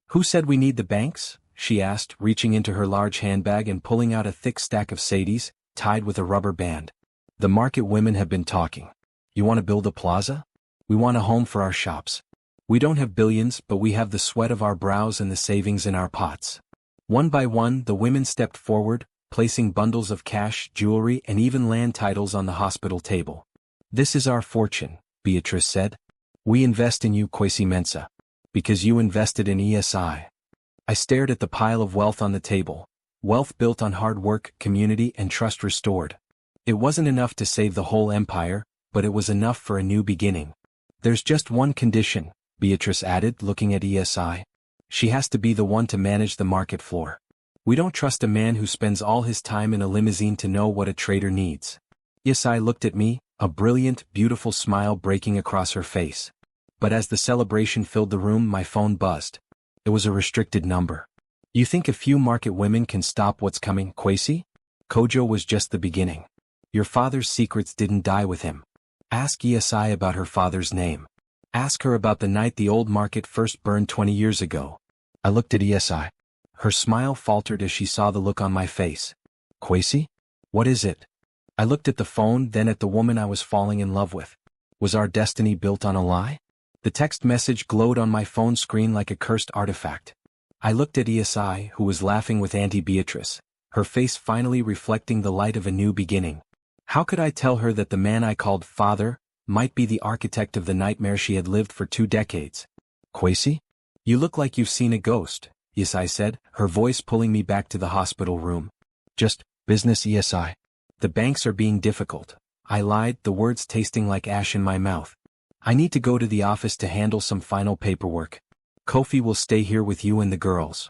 Who said we need the banks? She asked, reaching into her large handbag and pulling out a thick stack of sadies, tied with a rubber band. The market women have been talking. You want to build a plaza? We want a home for our shops. We don't have billions, but we have the sweat of our brows and the savings in our pots. One by one, the women stepped forward, placing bundles of cash, jewelry, and even land titles on the hospital table. This is our fortune, Beatrice said. We invest in you, Kwesi Mensah. Because you invested in ESI. I stared at the pile of wealth on the table, wealth built on hard work, community, and trust restored. It wasn't enough to save the whole empire, but it was enough for a new beginning. There's just one condition, Beatrice added, looking at ESI. She has to be the one to manage the market floor. We don't trust a man who spends all his time in a limousine to know what a trader needs. ESI looked at me, a brilliant, beautiful smile breaking across her face. But as the celebration filled the room, my phone buzzed. It was a restricted number. You think a few market women can stop what's coming, Kwesi? Kojo was just the beginning. Your father's secrets didn't die with him. Ask ESI about her father's name. Ask her about the night the old market first burned 20 years ago. I looked at ESI. Her smile faltered as she saw the look on my face. Kwesi? What is it? I looked at the phone, then at the woman I was falling in love with. Was our destiny built on a lie? The text message glowed on my phone screen like a cursed artifact. I looked at ESI, who was laughing with Auntie Beatrice, her face finally reflecting the light of a new beginning. How could I tell her that the man I called father might be the architect of the nightmare she had lived for 2 decades? Kwesi? You look like you've seen a ghost, ESI said, her voice pulling me back to the hospital room. Just business, ESI. The banks are being difficult. I lied, the words tasting like ash in my mouth. I need to go to the office to handle some final paperwork. Kofi will stay here with you and the girls.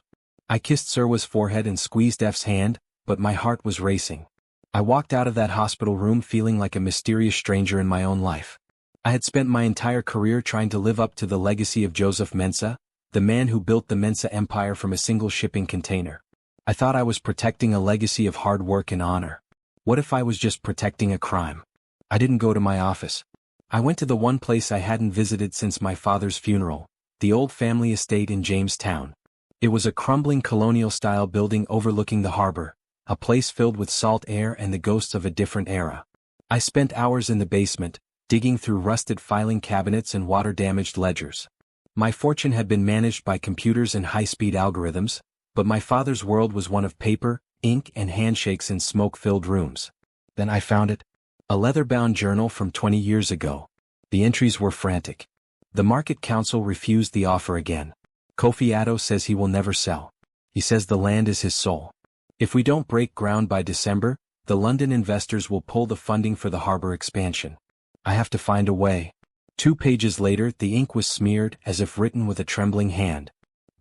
I kissed Serwa's forehead and squeezed F's hand, but my heart was racing. I walked out of that hospital room feeling like a mysterious stranger in my own life. I had spent my entire career trying to live up to the legacy of Joseph Mensah, the man who built the Mensah empire from a single shipping container. I thought I was protecting a legacy of hard work and honor. What if I was just protecting a crime? I didn't go to my office. I went to the one place I hadn't visited since my father's funeral, the old family estate in Jamestown. It was a crumbling colonial-style building overlooking the harbor, a place filled with salt air and the ghosts of a different era. I spent hours in the basement, digging through rusted filing cabinets and water-damaged ledgers. My fortune had been managed by computers and high-speed algorithms, but my father's world was one of paper, ink and handshakes in smoke-filled rooms. Then I found it. A leather-bound journal from 20 years ago. The entries were frantic. The Market Council refused the offer again. Kwesi says he will never sell. He says the land is his soul. If we don't break ground by December, the London investors will pull the funding for the harbor expansion. I have to find a way. 2 pages later, the ink was smeared as if written with a trembling hand.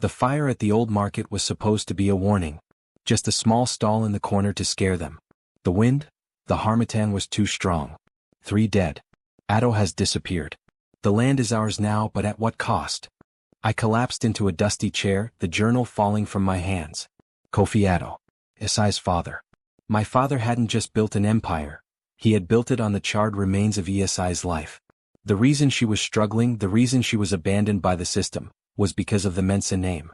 The fire at the old market was supposed to be a warning. Just a small stall in the corner to scare them. The wind? The harmattan was too strong. 3 dead. Atto has disappeared. The land is ours now, but at what cost? I collapsed into a dusty chair, the journal falling from my hands. Kwesi, Isai's father. My father hadn't just built an empire. He had built it on the charred remains of Isai's life. The reason she was struggling, the reason she was abandoned by the system, was because of the Mensah name.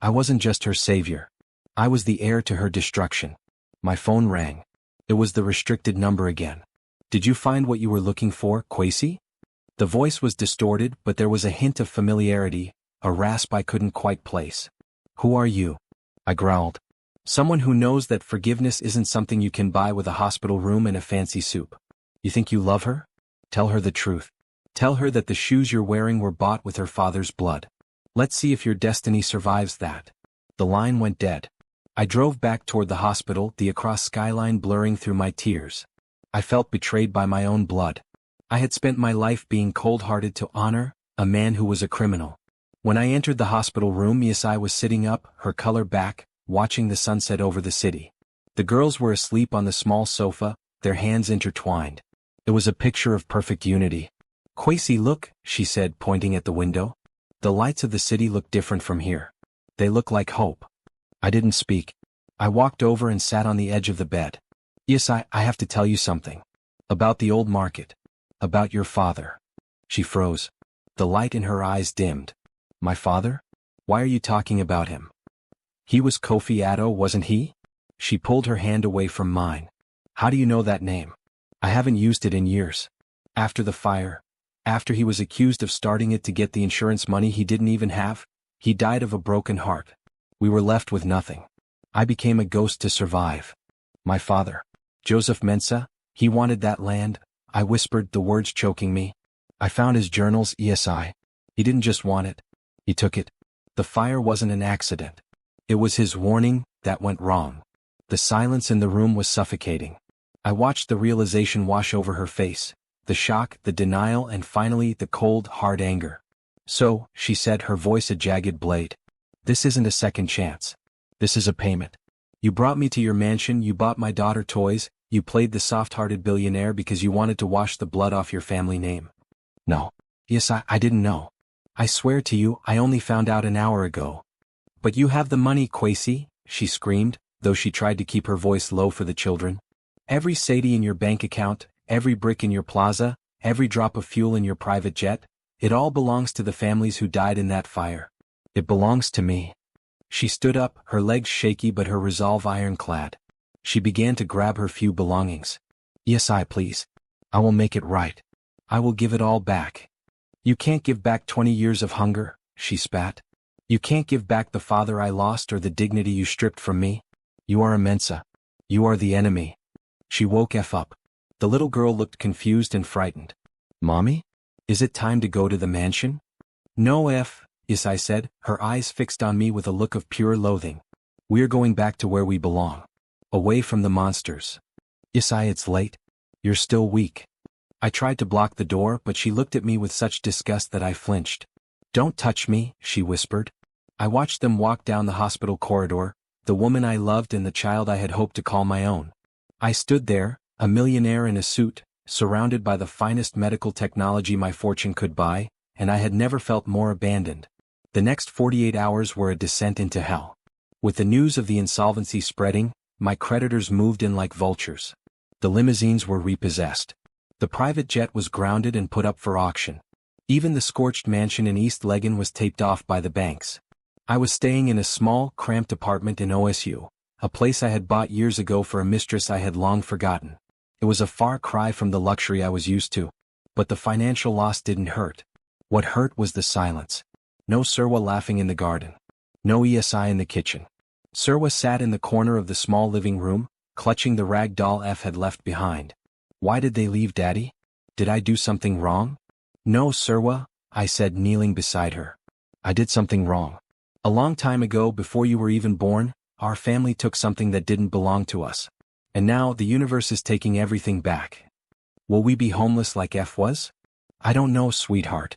I wasn't just her savior. I was the heir to her destruction. My phone rang. It was the restricted number again. Did you find what you were looking for, Kwesi? The voice was distorted, but there was a hint of familiarity, a rasp I couldn't quite place. Who are you? I growled. Someone who knows that forgiveness isn't something you can buy with a hospital room and a fancy soup. You think you love her? Tell her the truth. Tell her that the shoes you're wearing were bought with her father's blood. Let's see if your destiny survives that. The line went dead. I drove back toward the hospital, the across skyline blurring through my tears. I felt betrayed by my own blood. I had spent my life being cold-hearted to honor a man who was a criminal. When I entered the hospital room, Isai was sitting up, her color back, watching the sunset over the city. The girls were asleep on the small sofa, their hands intertwined. It was a picture of perfect unity. Kwesi, look, she said, pointing at the window. The lights of the city look different from here. They look like hope. I didn't speak. I walked over and sat on the edge of the bed. Isai, I have to tell you something. About the old market. About your father. She froze. The light in her eyes dimmed. My father? Why are you talking about him? He was Kwesi, wasn't he? She pulled her hand away from mine. How do you know that name? I haven't used it in years. After the fire, after he was accused of starting it to get the insurance money he didn't even have, he died of a broken heart. We were left with nothing. I became a ghost to survive. My father, Joseph Mensah, he wanted that land, I whispered, the words choking me. I found his journals, Isai. He didn't just want it. He took it. The fire wasn't an accident. It was his warning that went wrong. The silence in the room was suffocating. I watched the realization wash over her face, the shock, the denial, and finally the cold, hard anger. So, she said, her voice a jagged blade. This isn't a second chance. This is a payment. You brought me to your mansion, you bought my daughter toys, you played the soft-hearted billionaire because you wanted to wash the blood off your family name. No. Yes, I didn't know. I swear to you, I only found out an hour ago. But you have the money, Kwesi, she screamed, though she tried to keep her voice low for the children. Every sadi in your bank account, every brick in your plaza, every drop of fuel in your private jet, it all belongs to the families who died in that fire. It belongs to me. She stood up, her legs shaky but her resolve ironclad. She began to grab her few belongings. Yes, please. I will make it right. I will give it all back. You can't give back 20 years of hunger, she spat. You can't give back the father I lost or the dignity you stripped from me. You are a Mensah. You are the enemy. She woke up. The little girl looked confused and frightened. Mommy? Is it time to go to the mansion? No, Isai said, her eyes fixed on me with a look of pure loathing. We're going back to where we belong. Away from the monsters. Isai, it's late. You're still weak. I tried to block the door, but she looked at me with such disgust that I flinched. Don't touch me, she whispered. I watched them walk down the hospital corridor, the woman I loved and the child I had hoped to call my own. I stood there, a millionaire in a suit, surrounded by the finest medical technology my fortune could buy, and I had never felt more abandoned. The next 48 hours were a descent into hell. With the news of the insolvency spreading, my creditors moved in like vultures. The limousines were repossessed. The private jet was grounded and put up for auction. Even the scorched mansion in East Legon was taped off by the banks. I was staying in a small, cramped apartment in OSU, a place I had bought years ago for a mistress I had long forgotten. It was a far cry from the luxury I was used to. But the financial loss didn't hurt. What hurt was the silence. No Surwa laughing in the garden. No ESI in the kitchen. Surwa sat in the corner of the small living room, clutching the rag doll F had left behind. Why did they leave, Daddy? Did I do something wrong? No, Surwa, I said, kneeling beside her. I did something wrong. A long time ago, before you were even born, our family took something that didn't belong to us. And now the universe is taking everything back. Will we be homeless like F was? I don't know, sweetheart.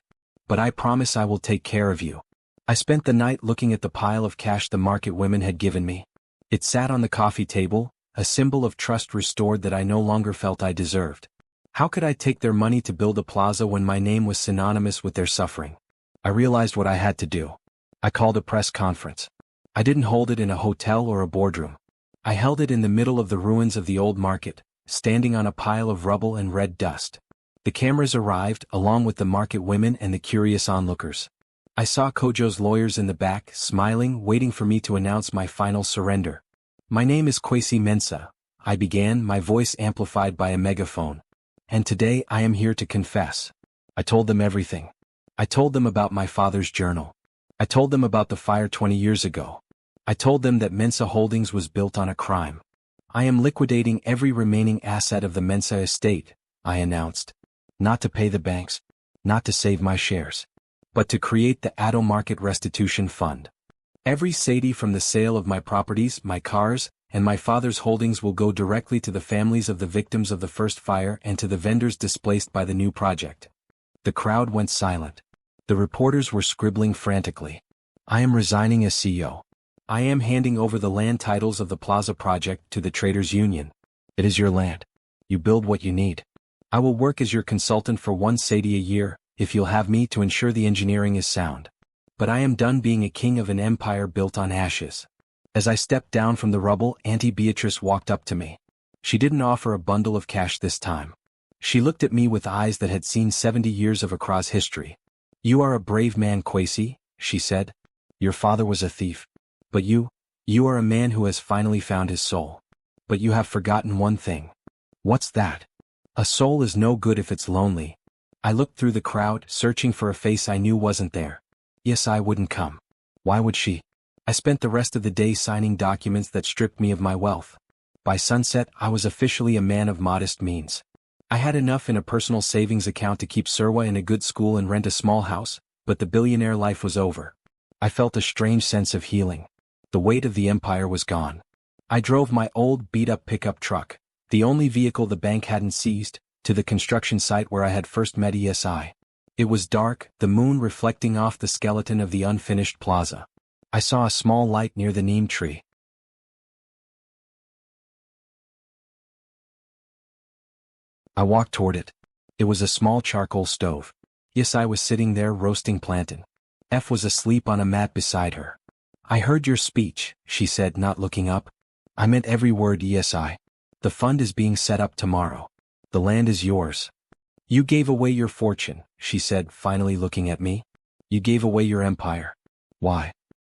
But I promise I will take care of you. I spent the night looking at the pile of cash the market women had given me. It sat on the coffee table, a symbol of trust restored that I no longer felt I deserved. How could I take their money to build a plaza when my name was synonymous with their suffering? I realized what I had to do. I called a press conference. I didn't hold it in a hotel or a boardroom. I held it in the middle of the ruins of the old market, standing on a pile of rubble and red dust. The cameras arrived, along with the market women and the curious onlookers. I saw Kojo's lawyers in the back, smiling, waiting for me to announce my final surrender. My name is Kwesi Mensah, I began, my voice amplified by a megaphone. And today I am here to confess. I told them everything. I told them about my father's journal. I told them about the fire 20 years ago. I told them that Mensah Holdings was built on a crime. I am liquidating every remaining asset of the Mensah estate, I announced. Not to pay the banks, not to save my shares, but to create the Addo Market Restitution Fund. Every sadi from the sale of my properties, my cars, and my father's holdings will go directly to the families of the victims of the first fire and to the vendors displaced by the new project. The crowd went silent. The reporters were scribbling frantically. I am resigning as CEO. I am handing over the land titles of the Plaza project to the Traders Union. It is your land. You build what you need. I will work as your consultant for 1 sadi a year, if you'll have me, to ensure the engineering is sound. But I am done being a king of an empire built on ashes. As I stepped down from the rubble, Auntie Beatrice walked up to me. She didn't offer a bundle of cash this time. She looked at me with eyes that had seen 70 years of Accra's history. You are a brave man, Kwesi, she said. Your father was a thief. But you are a man who has finally found his soul. But you have forgotten one thing. What's that? A soul is no good if it's lonely. I looked through the crowd, searching for a face I knew wasn't there. Yes, I wouldn't come. Why would she? I spent the rest of the day signing documents that stripped me of my wealth. By sunset, I was officially a man of modest means. I had enough in a personal savings account to keep Surwa in a good school and rent a small house, but the billionaire life was over. I felt a strange sense of healing. The weight of the empire was gone. I drove my old beat-up pickup truck, the only vehicle the bank hadn't seized, to the construction site where I had first met ESI. It was dark, the moon reflecting off the skeleton of the unfinished plaza. I saw a small light near the neem tree. I walked toward it. It was a small charcoal stove. ESI was sitting there roasting plantain. F was asleep on a mat beside her. I heard your speech, she said, not looking up. I meant every word, ESI. The fund is being set up tomorrow. The land is yours. You gave away your fortune, she said, finally looking at me. You gave away your empire. Why?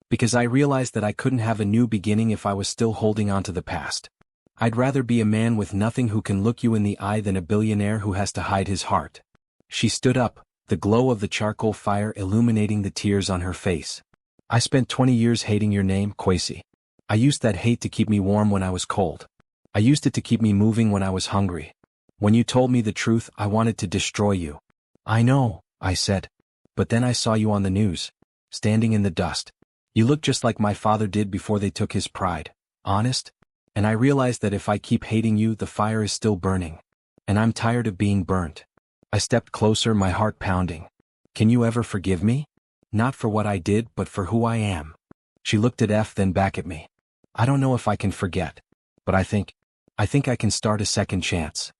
Because I realized that I couldn't have a new beginning if I was still holding on to the past. I'd rather be a man with nothing who can look you in the eye than a billionaire who has to hide his heart. She stood up, the glow of the charcoal fire illuminating the tears on her face. I spent 20 years hating your name, Kwesi. I used that hate to keep me warm when I was cold. I used it to keep me moving when I was hungry. When you told me the truth, I wanted to destroy you. I know, I said. But then I saw you on the news, standing in the dust. You looked just like my father did before they took his pride, honest. And I realized that if I keep hating you, the fire is still burning. And I'm tired of being burnt. I stepped closer, my heart pounding. Can you ever forgive me? Not for what I did, but for who I am. She looked at F, then back at me. I don't know if I can forget. But I think I can start a second chance.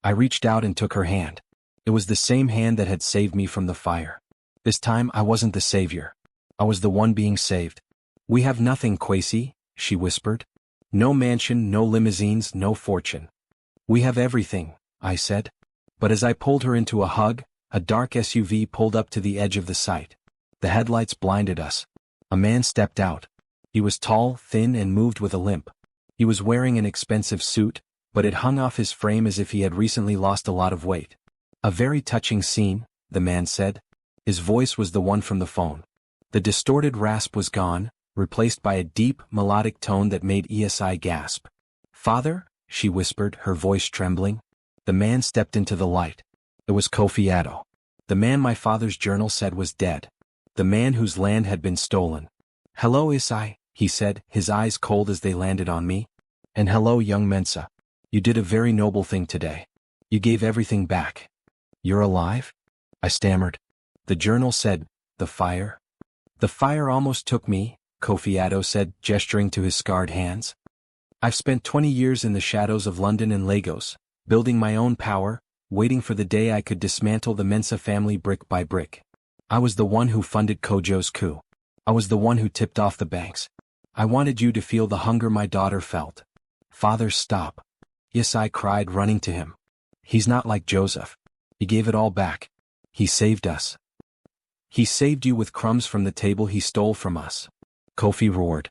I reached out and took her hand. It was the same hand that had saved me from the fire. This time I wasn't the savior. I was the one being saved. We have nothing, Kwesi, she whispered. No mansion, no limousines, no fortune. We have everything, I said. But as I pulled her into a hug, a dark SUV pulled up to the edge of the site. The headlights blinded us. A man stepped out. He was tall, thin, and moved with a limp. He was wearing an expensive suit, but it hung off his frame as if he had recently lost a lot of weight. A very touching scene, the man said. His voice was the one from the phone. The distorted rasp was gone, replaced by a deep, melodic tone that made Esi gasp. "Father?" she whispered, her voice trembling. The man stepped into the light. It was Kofi. The man my father's journal said was dead. The man whose land had been stolen. "Hello, Esi," he said, his eyes cold as they landed on me. "And hello, young Mensah. You did a very noble thing today. You gave everything back." "You're alive?" I stammered. The journal said, "The fire?" "The fire almost took me," Kofi said, gesturing to his scarred hands. "I've spent 20 years in the shadows of London and Lagos, building my own power, waiting for the day I could dismantle the Mensah family brick by brick. I was the one who funded Kojo's coup. I was the one who tipped off the banks. I wanted you to feel the hunger my daughter felt." "Father, stop." Esi cried, running to him. "He's not like Joseph. He gave it all back. He saved us." "He saved you with crumbs from the table he stole from us," Kofi roared.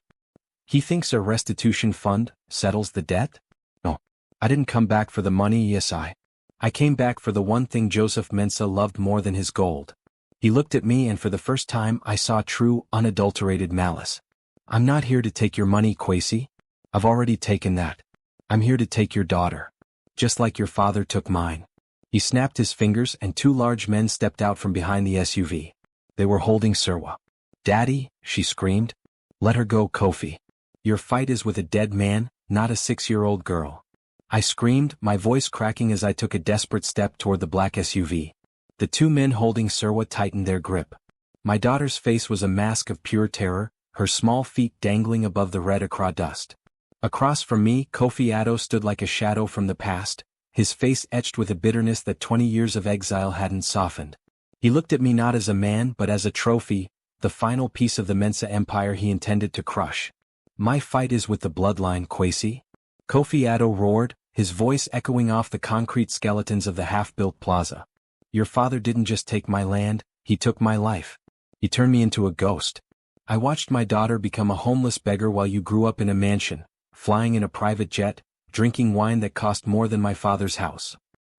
"He thinks a restitution fund settles the debt? No. I didn't come back for the money, Esi. I came back for the one thing Joseph Mensah loved more than his gold." He looked at me, and for the first time I saw true, unadulterated malice. "I'm not here to take your money, Kwesi. I've already taken that. I'm here to take your daughter. Just like your father took mine." He snapped his fingers, and two large men stepped out from behind the SUV. They were holding Serwa. "Daddy," she screamed. "Let her go, Kofi. Your fight is with a dead man, not a 6-year-old girl." I screamed, my voice cracking as I took a desperate step toward the black SUV. The two men holding Serwa tightened their grip. My daughter's face was a mask of pure terror, her small feet dangling above the red ochre dust. Across from me, Kofi stood like a shadow from the past, his face etched with a bitterness that 20 years of exile hadn't softened. He looked at me not as a man but as a trophy, the final piece of the Mensah empire he intended to crush. "My fight is with the bloodline, Kwesi," Kofi roared, his voice echoing off the concrete skeletons of the half-built plaza. "Your father didn't just take my land, he took my life. He turned me into a ghost. I watched my daughter become a homeless beggar while you grew up in a mansion, flying in a private jet, drinking wine that cost more than my father's house."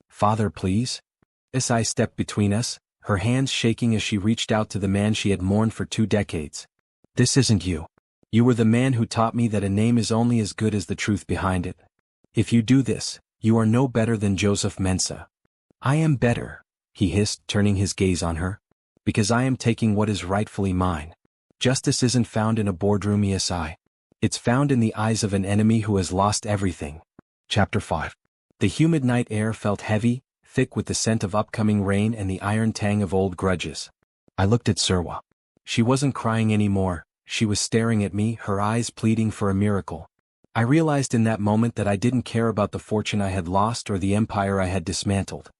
"Father, please?" Esi stepped between us, her hands shaking as she reached out to the man she had mourned for 2 decades. "This isn't you. You were the man who taught me that a name is only as good as the truth behind it. If you do this, you are no better than Joseph Mensah." "I am better," he hissed, turning his gaze on her. "Because I am taking what is rightfully mine. Justice isn't found in a boardroom, Esi. It's found in the eyes of an enemy who has lost everything." Chapter 5. The humid night air felt heavy, thick with the scent of upcoming rain and the iron tang of old grudges. I looked at Serwa. She wasn't crying anymore, she was staring at me, her eyes pleading for a miracle. I realized in that moment that I didn't care about the fortune I had lost or the empire I had dismantled.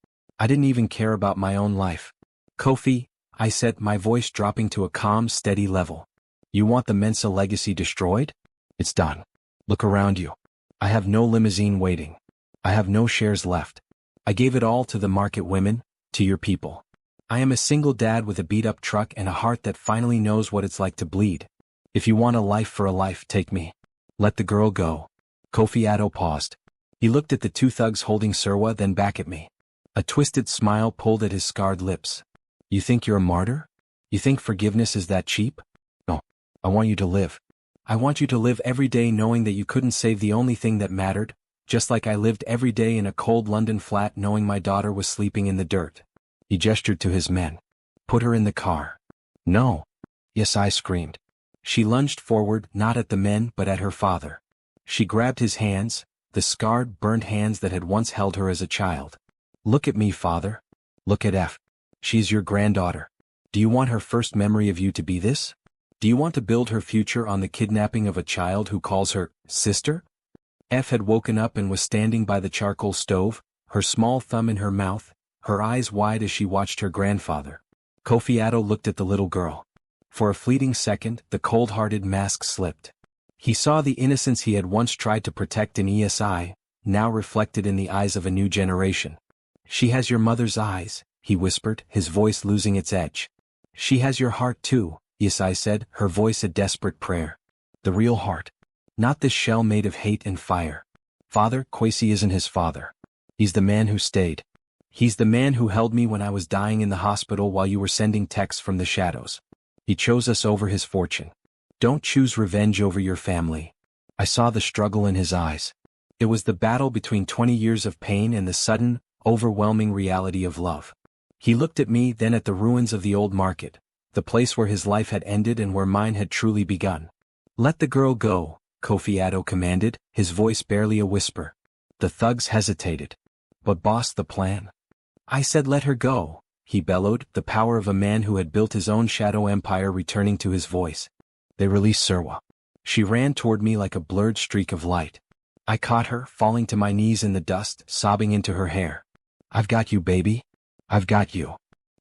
I didn't even care about my own life. "Kofi," I said, my voice dropping to a calm, steady level. "You want the Mensah legacy destroyed? It's done. Look around you. I have no limousine waiting. I have no shares left. I gave it all to the market women, to your people. I am a single dad with a beat-up truck and a heart that finally knows what it's like to bleed. If you want a life for a life, take me. Let the girl go." Kofi paused. He looked at the two thugs holding Serwa, then back at me. A twisted smile pulled at his scarred lips. "You think you're a martyr? You think forgiveness is that cheap? No. I want you to live. I want you to live every day knowing that you couldn't save the only thing that mattered, just like I lived every day in a cold London flat knowing my daughter was sleeping in the dirt." He gestured to his men. "Put her in the car." "No." "Yes," I screamed. She lunged forward, not at the men but at her father. She grabbed his hands, the scarred, burnt hands that had once held her as a child. "Look at me, father. Look at F. She's your granddaughter. Do you want her first memory of you to be this? Do you want to build her future on the kidnapping of a child who calls her sister?" F had woken up and was standing by the charcoal stove, her small thumb in her mouth, her eyes wide as she watched her grandfather. Kofi looked at the little girl. For a fleeting second, the cold-hearted mask slipped. He saw the innocence he had once tried to protect in Esi, now reflected in the eyes of a new generation. "She has your mother's eyes," he whispered, his voice losing its edge. "She has your heart too," Esi said, her voice a desperate prayer. "The real heart. Not this shell made of hate and fire. Father, Kwesi isn't his father. He's the man who stayed. He's the man who held me when I was dying in the hospital while you were sending texts from the shadows. He chose us over his fortune. Don't choose revenge over your family. I saw the struggle in his eyes. It was the battle between 20 years of pain and the sudden, overwhelming reality of love. He looked at me, then at the ruins of the old market, the place where his life had ended and where mine had truly begun. Let the girl go, Kwesi commanded, his voice barely a whisper. The thugs hesitated. But boss, the plan? I said let her go, he bellowed, the power of a man who had built his own shadow empire returning to his voice. They released Serwa. She ran toward me like a blurred streak of light. I caught her, falling to my knees in the dust, sobbing into her hair. I've got you, baby. I've got you.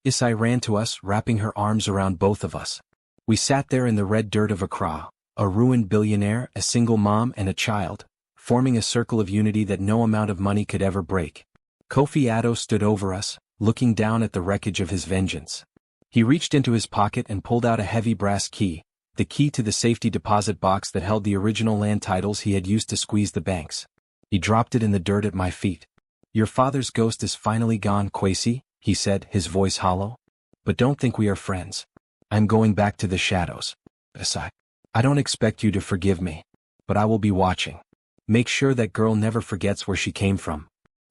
Isai ran to us, wrapping her arms around both of us. We sat there in the red dirt of Accra, a ruined billionaire, a single mom and a child, forming a circle of unity that no amount of money could ever break. Kwesi stood over us, looking down at the wreckage of his vengeance. He reached into his pocket and pulled out a heavy brass key, the key to the safety deposit box that held the original land titles he had used to squeeze the banks. He dropped it in the dirt at my feet. Your father's ghost is finally gone, Kwesi, he said, his voice hollow. But don't think we are friends. I'm going back to the shadows. Isai, I don't expect you to forgive me, but I will be watching. Make sure that girl never forgets where she came from.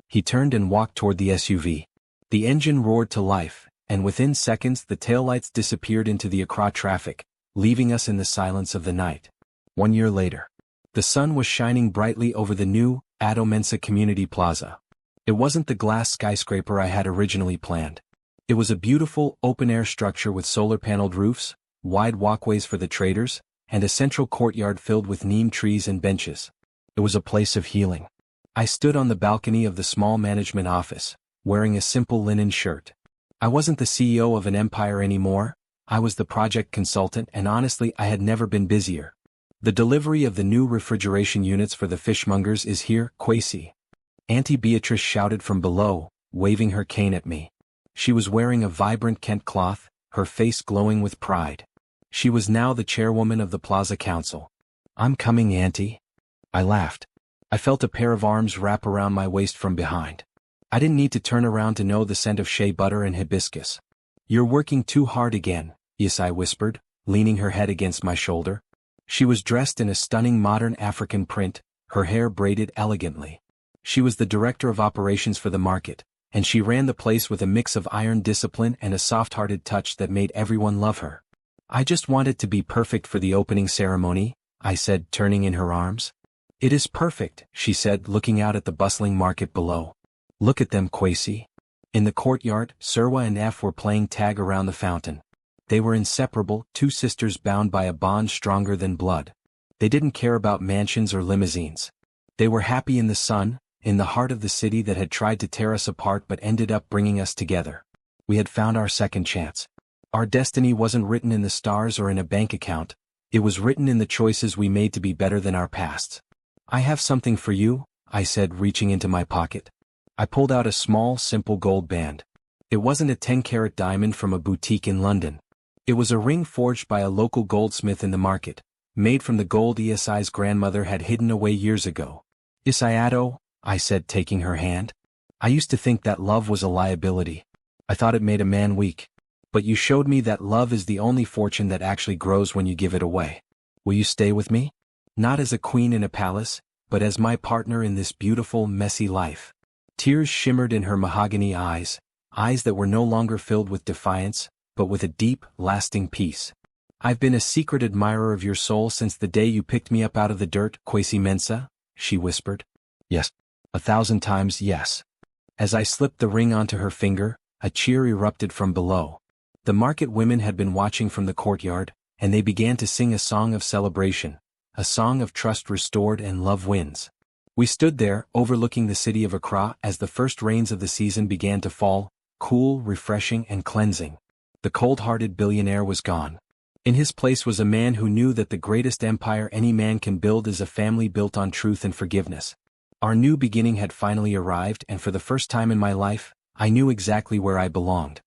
He turned and walked toward the SUV. The engine roared to life, and within seconds the taillights disappeared into the Accra traffic, leaving us in the silence of the night. 1 year later. The sun was shining brightly over the new Kwesi Mensah Community Plaza. It wasn't the glass skyscraper I had originally planned. It was a beautiful, open-air structure with solar-paneled roofs, wide walkways for the traders, and a central courtyard filled with neem trees and benches. It was a place of healing. I stood on the balcony of the small management office, wearing a simple linen shirt. I wasn't the CEO of an empire anymore, I was the project consultant, and honestly I had never been busier. The delivery of the new refrigeration units for the fishmongers is here, Kwesi. Auntie Beatrice shouted from below, waving her cane at me. She was wearing a vibrant Kent cloth, her face glowing with pride. She was now the chairwoman of the Plaza Council. I'm coming, Auntie. I laughed. I felt a pair of arms wrap around my waist from behind. I didn't need to turn around to know the scent of shea butter and hibiscus. You're working too hard again, Isai whispered, leaning her head against my shoulder. She was dressed in a stunning modern African print, her hair braided elegantly. She was the director of operations for the market, and she ran the place with a mix of iron discipline and a soft-hearted touch that made everyone love her. I just want it to be perfect for the opening ceremony, I said, turning in her arms. It is perfect, she said, looking out at the bustling market below. Look at them, Kwesi. In the courtyard, Serwa and F were playing tag around the fountain. They were inseparable, two sisters bound by a bond stronger than blood. They didn't care about mansions or limousines. They were happy in the sun, in the heart of the city that had tried to tear us apart but ended up bringing us together. We had found our second chance. Our destiny wasn't written in the stars or in a bank account, it was written in the choices we made to be better than our pasts. I have something for you, I said, reaching into my pocket. I pulled out a small, simple gold band. It wasn't a 10-carat diamond from a boutique in London. It was a ring forged by a local goldsmith in the market, made from the gold Isai's grandmother had hidden away years ago. Isai, I said, taking her hand. I used to think that love was a liability. I thought it made a man weak. But you showed me that love is the only fortune that actually grows when you give it away. Will you stay with me? Not as a queen in a palace, but as my partner in this beautiful, messy life. Tears shimmered in her mahogany eyes, eyes that were no longer filled with defiance, but with a deep, lasting peace. I've been a secret admirer of your soul since the day you picked me up out of the dirt, Kwesi Mensah, she whispered. Yes. 1,000 times yes. As I slipped the ring onto her finger, a cheer erupted from below. The market women had been watching from the courtyard, and they began to sing a song of celebration, a song of trust restored and love wins. We stood there, overlooking the city of Accra as the first rains of the season began to fall, cool, refreshing, and cleansing. The cold-hearted billionaire was gone. In his place was a man who knew that the greatest empire any man can build is a family built on truth and forgiveness. Our new beginning had finally arrived, and for the first time in my life, I knew exactly where I belonged.